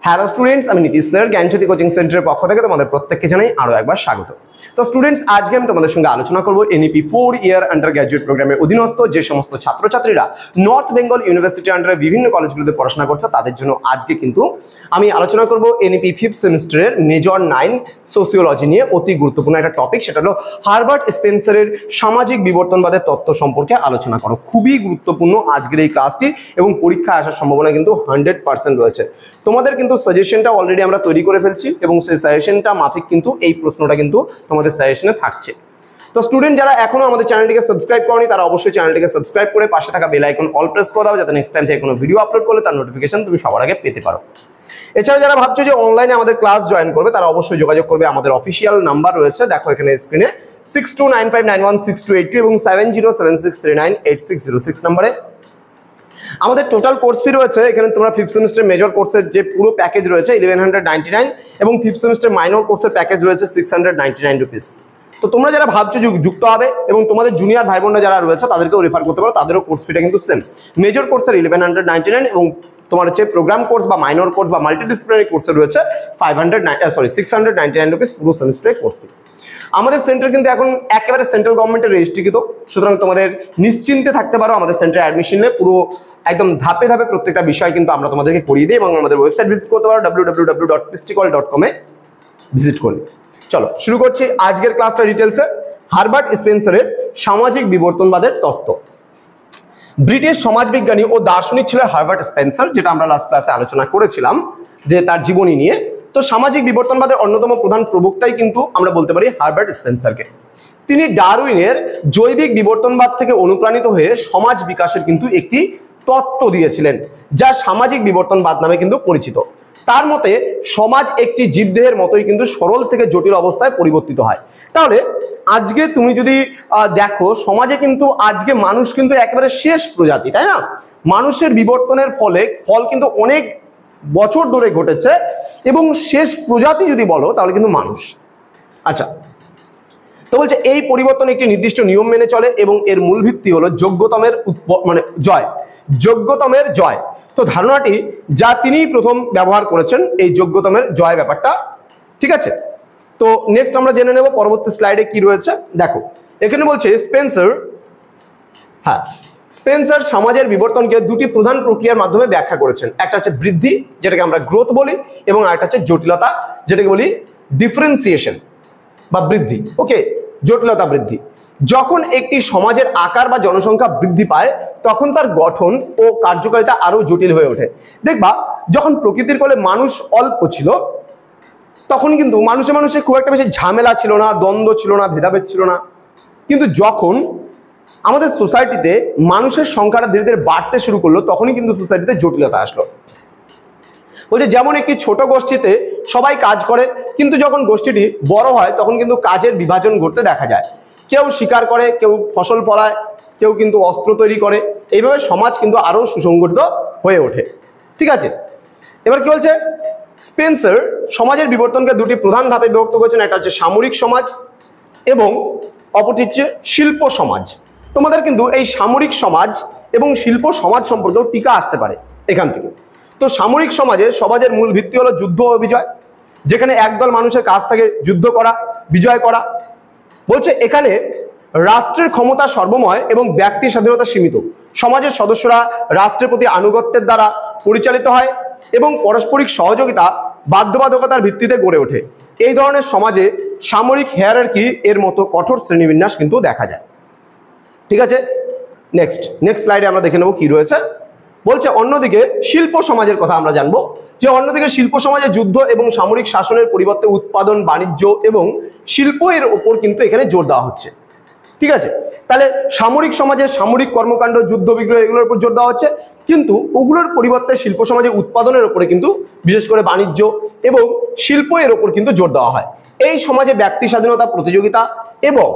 Hello students, আমি Nitish sir জ্ঞানজ্যোতি coaching সেন্টারের পক্ষ থেকে তোমাদের প্রত্যেককে জানাই আরো একবার স্বাগত। তো স্টুডেন্টস, আজকে আমি তোমাদের সঙ্গে আলোচনা করব এনইপি 4 ইয়ার আন্ডার গ্র্যাজুয়েট প্রোগ্রামের অধীনস্থ যে সমস্ত ছাত্রছাত্রীরা নর্থ বেঙ্গল ইউনিভার্সিটির আন্ডারে বিভিন্ন কলেজগুলোতে পড়াশোনা করছে তাদের জন্য আজকে কিন্তু আমি আলোচনা করব এনইপি 5th সেমিস্টারের মেজর 9 সোসিওলজি নিয়ে অতি গুরুত্বপূর্ণ একটা টপিক, সেটা হলো হার্বার্ট স্পেন্সারের সামাজিক বিবর্তনবাদের তত্ত্ব সম্পর্কে আলোচনা করো। খুবই গুরুত্বপূর্ণ আজকের এই ক্লাসটি এবং পরীক্ষায় আসার সম্ভাবনা কিন্তু 100% রয়েছে। তোমাদের কিন্তু সাজেশনটা অলরেডি আমরা তৈরি করে ফেলছি এবং সেই সাজেশনটা মাফিক কিন্তু এই প্রশ্নটা কিন্তু তোমাদের সাজেশনে থাকছে। তো স্টুডেন্ট যারা এখনো আমাদের চ্যানেলটিকে সাবস্ক্রাইব করনি তারা অবশ্যই চ্যানেলটিকে সাবস্ক্রাইব করে পাশে থাকা বেল আইকন অল প্রেস করে দাও, যাতে নেক্সট টাইম থেকে কোনো ভিডিও আপলোড করলে তার নোটিফিকেশন তুমি সবার আগে পেতে পারো। এছাড়া যারা ভাবছো যে অনলাইনে আমাদের ক্লাস জয়েন করবে তারা অবশ্যই যোগাযোগ করবে, আমাদের অফিসিয়াল নাম্বার রয়েছে, দেখো এখানে স্ক্রিনে 6295916282 এবং 7076398606 নম্বরে। আমাদের টোটাল কোর্স ফি রয়েছে এখানে তোমরা 5th সেমিস্টার মেজর কোর্সের যে পুরো প্যাকেজ রয়েছে 1199 এবং 5th সেমিস্টার মাইনর কোর্সের প্যাকেজ রয়েছে 699 রুপিস। তো তোমরা যারা ভাবছো যুক্ত হবে এবং তোমাদের জুনিয়র ভাই বোনরা যারা রয়েছে তাদেরকেও রেফার করতে পারো, তাদেরও কোর্স ফিটা কিন্তু সেম। মেজর কোর্সের 1199 এবং তোমার হচ্ছে প্রোগ্রাম কোর্স বা মাইনর কোর্স বা মাল্টিডিসিপ্লিনারি কোর্সে রয়েছে 699 রুপিস পুরো সেমিস্টারের কোর্স ফি। আমাদের সেন্টার কিন্তু এখন একেবারে সেন্ট্রাল গভর্নমেন্টের রেজিস্ট্রিকৃত, সুতরাং তোমাদের নিশ্চিন্তে থাকতে পারো। আমাদের সেন্টারে অ্যাডমিশন নিয়ে পুরো একদম ধাপে ধাপে প্রত্যেকটা বিষয় কিন্তু আমরা তোমাদেরকে করিয়ে দিই এবং আমাদের ওয়েবসাইট ভিজিট করতে পারো www.pisticol.com এ ভিজিট করলে। চলো শুরু করছি আজকের ক্লাসটা ডিটেলসে। হার্বার্ট স্পেন্সারের সামাজিক বিবর্তনবাদের তত্ত্ব। ব্রিটিশ সমাজবিজ্ঞানী ও দার্শনিক ছিলেন হার্বার্ট স্পেন্সার, যেটা আমরা লাস্ট ক্লাসে আলোচনা করেছিলাম যে তার জীবনী নিয়ে। তো সামাজিক বিবর্তনবাদের অন্যতম প্রধান প্রবক্তাই কিন্তু আমরা বলতে পারি হার্বার্ট স্পেন্সারকে। তিনি ডারউইনের জৈবিক বিবর্তনবাদ থেকে অনুপ্রাণিত হয়ে সমাজ বিকাশের কিন্তু একটি তত্ত্ব দিয়েছিলেন, যা সামাজিক বিবর্তনবাদ নামে কিন্তু পরিচিত। তার মতে সমাজ একটি জীবদেহের মতোই কিন্তু সরল থেকে জটিল অবস্থায় পরিবর্তিত হয়। তাহলে আজকে তুমি যদি দেখো সমাজে কিন্তু আজকে মানুষ কিন্তু একেবারে শেষ প্রজাতি, তাই না? মানুষের বিবর্তনের ফল কিন্তু অনেক বছর ধরে ঘটেছে এবং শেষ প্রজাতি যদি বলো তাহলে কিন্তু মানুষ। আচ্ছা, তো বলছে এই পরিবর্তন একটি নির্দিষ্ট নিয়ম মেনে চলে এবং এর মূল ভিত্তি হলো যোগ্যতমের জয়। তো ধারণাটি যা তিনিই প্রথম ব্যবহার করেছেন, এই যোগ্যতমের জয় ব্যাপারটা, ঠিক আছে? তো নেক্সট আমরা জেনে নেব পরবর্তী স্লাইডে কি রয়েছে। দেখো এখানে বলছে স্পেন্সার সমাজের বিবর্তনকে দুটি প্রধান প্রক্রিয়ার মাধ্যমে ব্যাখ্যা করেছেন। একটা হচ্ছে বৃদ্ধি, যেটাকে আমরা গ্রোথ বলি, এবং আরেকটা হচ্ছে জটিলতা, যেটাকে বলি ডিফারেন্সিয়েশন বা বৃদ্ধি। ওকে, জটিলতা বৃদ্ধি। যখন একটি সমাজের আকার বা জনসংখ্যা বৃদ্ধি পায় তখন তার গঠন ও কার্যকারিতা আরো জটিল হয়ে ওঠে। দেখবা যখন প্রকৃতির কোলে মানুষ অল্প ছিল তখন কিন্তু মানুষে খুব একটা বেশি ঝামেলা ছিল না, দ্বন্দ্ব ছিল না, ভেদাভেদ ছিল না। কিন্তু যখন আমাদের সোসাইটিতে মানুষের সংখ্যাটা ধীরে ধীরে বাড়তে শুরু করলো তখনই কিন্তু সোসাইটিতে জটিলতা আসলো। বলছে যেমন একটি ছোট গোষ্ঠীতে সবাই কাজ করে, কিন্তু যখন গোষ্ঠীটি বড় হয় তখন কিন্তু কাজের বিভাজন ঘটতে দেখা যায়। কেউ শিকার করে, কেউ ফসল ফলায়, কেউ কিন্তু অস্ত্র তৈরি করে। এইভাবে সমাজ কিন্তু আরো সুসংগঠিত হয়ে ওঠে, ঠিক আছে? এবার কি বলছে, স্পেন্সার সমাজের বিবর্তনকে দুটি প্রধান ধাপে বিভক্ত করেছেন। একটা হচ্ছে সামরিক সমাজ এবং অপরটি হচ্ছে শিল্প সমাজ। তোমাদের কিন্তু এই সামরিক সমাজ এবং শিল্প সমাজ সম্পর্কেও টিকা আসতে পারে এখান থেকে। তো সামরিক সমাজের মূল ভিত্তি হলো যুদ্ধ ও বিজয়, যেখানে একদল মানুষের কাছ থেকে যুদ্ধ করা, বিজয় করা। বলছে এখানে রাষ্ট্রের ক্ষমতা সর্বময় এবং ব্যক্তির স্বাধীনতা সীমিত। সমাজের সদস্যরা রাষ্ট্রের প্রতি আনুগত্যের দ্বারা পরিচালিত হয় এবং পারস্পরিক সহযোগিতা বাধ্যবাধকতার ভিত্তিতে গড়ে ওঠে। এই ধরনের সমাজে সামরিক হায়ারার্কি এর মতো কঠোর শ্রেণীবিন্যাস কিন্তু দেখা যায়, ঠিক আছে? নেক্সট স্লাইডে আমরা দেখে নেব কি রয়েছে। বলছে অন্যদিকে শিল্প সমাজের কথা আমরা জানবো, যে অন্যদিকে শিল্প সমাজে যুদ্ধ এবং সামরিক শাসনের পরিবর্তে উৎপাদন, বাণিজ্য এবং শিল্প এর ওপর কিন্তু এখানে জোর দেওয়া হচ্ছে, ঠিক আছে? তাহলে সামরিক সমাজে সামরিক কর্মকাণ্ড, যুদ্ধ বিগ্রহ এগুলোর উপর জোর দেওয়া হচ্ছে, কিন্তু ওগুলোর পরিবর্তে শিল্প সমাজে উৎপাদনের উপরে কিন্তু বিশেষ করে বাণিজ্য এবং শিল্প এর ওপর কিন্তু জোর দেওয়া হয়। এই সমাজে ব্যক্তি স্বাধীনতা, প্রতিযোগিতা এবং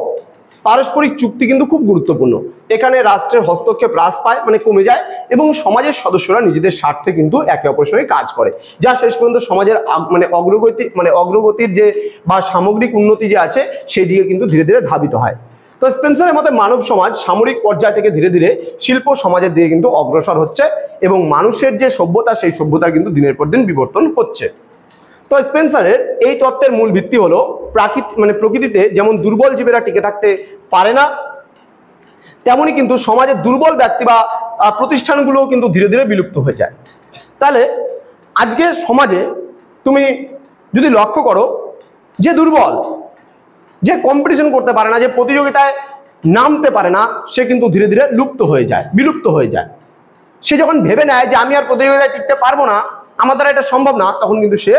পারস্পরিক চুক্তি কিন্তু খুব গুরুত্বপূর্ণ। এখানে রাষ্ট্রের হস্তক্ষেপ হ্রাস পায়, মানে কমে যায়, এবং সমাজের সদস্যরা নিজেদের স্বার্থে কিন্তু একে অপরের সঙ্গে কাজ করে, যা শেষ পর্যন্ত সমাজের অগ্রগতির যে বা সামগ্রিক উন্নতি যে আছে সেই দিকে কিন্তু ধীরে ধীরে ধাবিত হয়। তো স্পেন্সারের মতে মানব সমাজ সামরিক পর্যায় থেকে ধীরে ধীরে শিল্প সমাজের দিকে কিন্তু অগ্রসর হচ্ছে এবং মানুষের যে সভ্যতা সেই সভ্যতার কিন্তু দিনের পর দিন বিবর্তন হচ্ছে। তো স্পেন্সারের এই তত্ত্বের মূল ভিত্তি হলো প্রকৃতিতে যেমন দুর্বল জীবেরা টিকে থাকতে পারে না, তেমনি কিন্তু সমাজের দুর্বল ব্যক্তি বা প্রতিষ্ঠানগুলো কিন্তু ধীরে ধীরে বিলুপ্ত হয়ে যায়। তাহলে আজকে সমাজে তুমি যদি লক্ষ্য করো, যে দুর্বল, যে কম্পিটিশন করতে পারে না, যে প্রতিযোগিতায় নামতে পারে না, সে কিন্তু ধীরে ধীরে লুপ্ত হয়ে যায়, বিলুপ্ত হয়ে যায়। সে যখন ভেবে নেয় যে আমি আর প্রতিযোগিতায় টিকতে পারবো না, আমার দ্বারা এটা সম্ভব না, তখন কিন্তু সে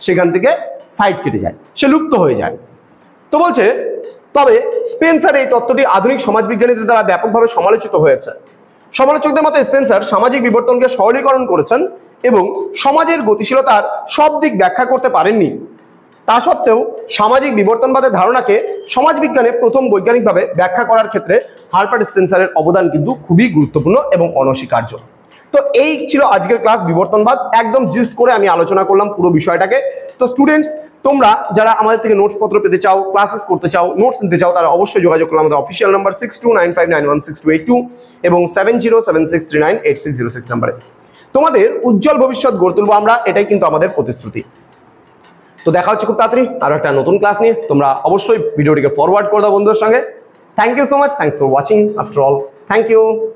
সেখান থেকে সাইড কেটে যায়, সে লুপ্ত হয়ে যায়। তো বলছে, তবে স্পেন্সার এই তত্ত্বটি আধুনিক সমাজবিজ্ঞানীদের দ্বারা ব্যাপকভাবে সমালোচিত হয়েছে। সমালোচকদের মতে স্পেন্সার সামাজিক বিবর্তনকে সরলীকরণ করেছেন এবং সমাজের গতিশীলতার সব দিক ব্যাখ্যা করতে পারেননি। তা সত্ত্বেও সামাজিক বিবর্তনবাদের ধারণাকে সমাজবিজ্ঞানে প্রথম বৈজ্ঞানিকভাবে ব্যাখ্যা করার ক্ষেত্রে হার্পার্ট স্পেন্সারের অবদান কিন্তু খুবই গুরুত্বপূর্ণ এবং অনস্বীকার্য। তো এই ছিল আজকের ক্লাস বিবর্তনবাদ, একদম জিস্ট করে আমি আলোচনা করলাম পুরো বিষয়টাকে। তো স্টুডেন্টস, তোমরা যারা আমাদের থেকে নোটস পত্র পেতে চাও, ক্লাসেস করতে চাও, নোটস নিতে চাও, তারা অবশ্যই যোগাযোগ করো আমাদের অফিসিয়াল নাম্বার 6295916282 এবং 7076398606 নাম্বারে। তোমাদের উজ্জ্বল ভবিষ্যৎ গড়ে তুলবো আমরা, এটাই কিন্তু আমাদের প্রতিশ্রুতি। তো দেখা হচ্ছে খুব তাড়াতাড়ি আরো একটা নতুন ক্লাস নিয়ে। তোমরা অবশ্যই ভিডিওটিকে ফরওয়ার্ড করে দাও বন্ধুদের সঙ্গে। Thank you so much, thanks for watching after all, thank you.